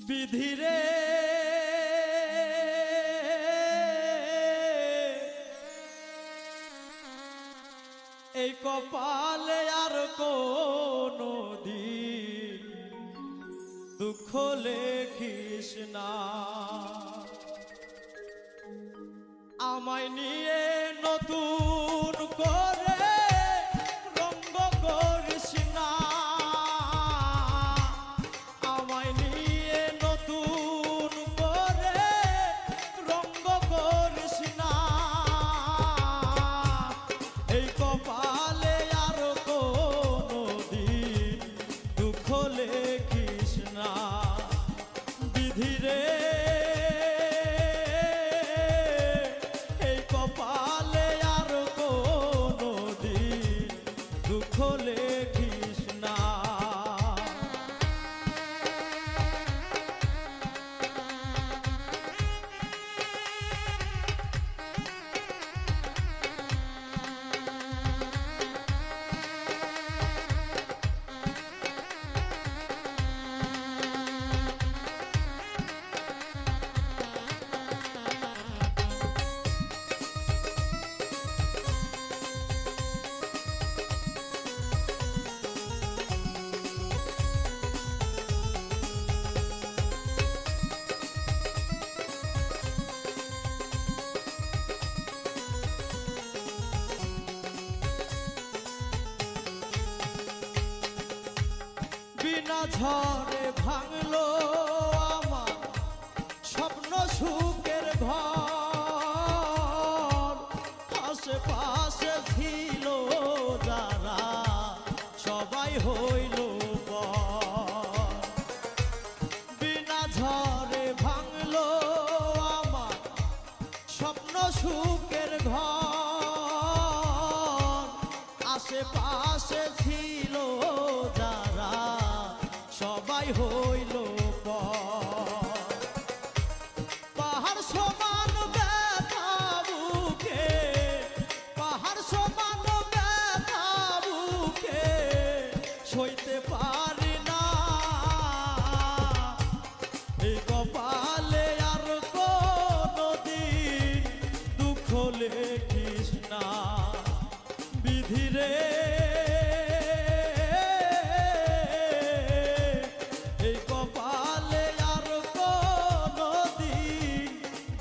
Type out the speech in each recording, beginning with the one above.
বিধিরে এই কপালে আর কোনো দিন দুঃখ লেখিস না। আমায় নিয়ে নতুন করে রঙ্গ করিস না। আমায় নিয়ে নতুন করে রঙ্গ করিস না। এই কপালে আর কোনো দিন দুঃখ লেখিস না। বিধিরে এই কপালে আর কোনো দিন দুঃখ লেখিস না। বিনা ঝড়ে ভাঙলো আমার স্বপ্ন সুখের ঘর। আশেপাশে ছিল যারা সবাই হইল পর। বিনা ঝড়ে ভাঙলো আমার স্বপ্ন সুখের ঘর। আশেপাশে ছিল যারা সবাই হইল পর। পাহাড় সমান ব্যথা বুকে, পাহাড় সমান ব্যথা বুকে সইতে পারি না। এই কপালে আর কোনো দিন দুঃখ লেখিস না। বিধিরে এই কপালে আর কোনো দিন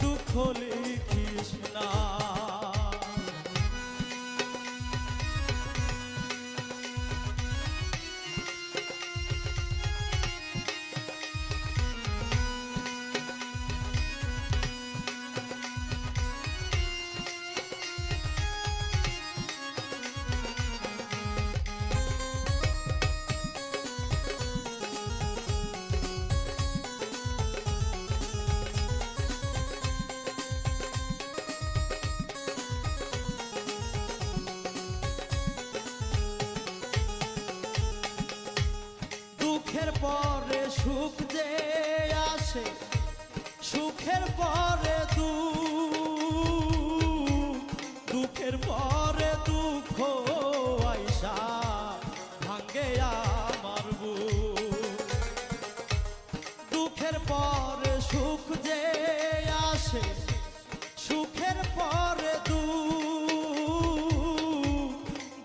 দুঃখ লিখিস না। দুঃখের পরে সুখ যে আসে, সুখের পরে দুঃখ, দুঃখের পরে দুঃখ আইসা ভাঙ্গে আমার বুক। দুঃখের পরে সুখ যে আসে, সুখের পরে দুঃখ,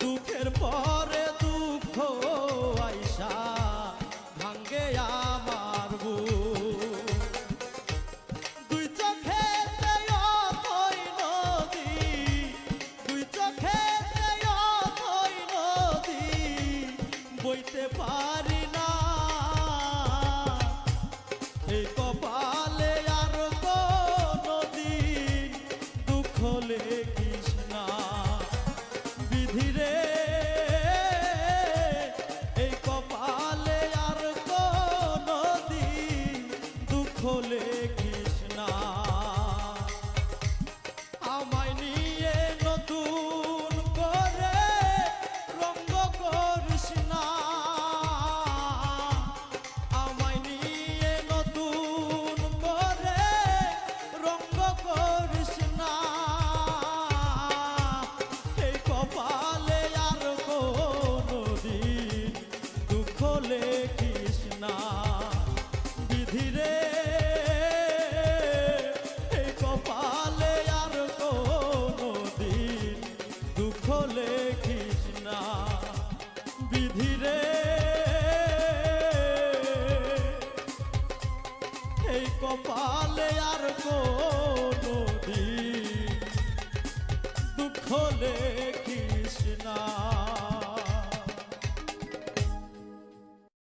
দুঃখের পরে দুঃখ আইসা ভাঙ্গে আমার বুক। দুই চোখেতে অথই নদী, দুই চোখেতে অথই নদী বইতে পারি না। এই কপালে আর কোনো দিন দুঃখ লেখিস না। বিধিরে এই কপালে আর কোনো দিন দুঃখ লেখিস না। আমায় নিয়ে নতুন করে রঙ্গ করিস না। আমায় নিয়ে নতুন করে রঙ্গ করিস না। এই কপালে আর কোনো দিন দুঃখ লেখিস না। বিধিরে এই কপালে আর কোনো দিন দুঃখ লেগে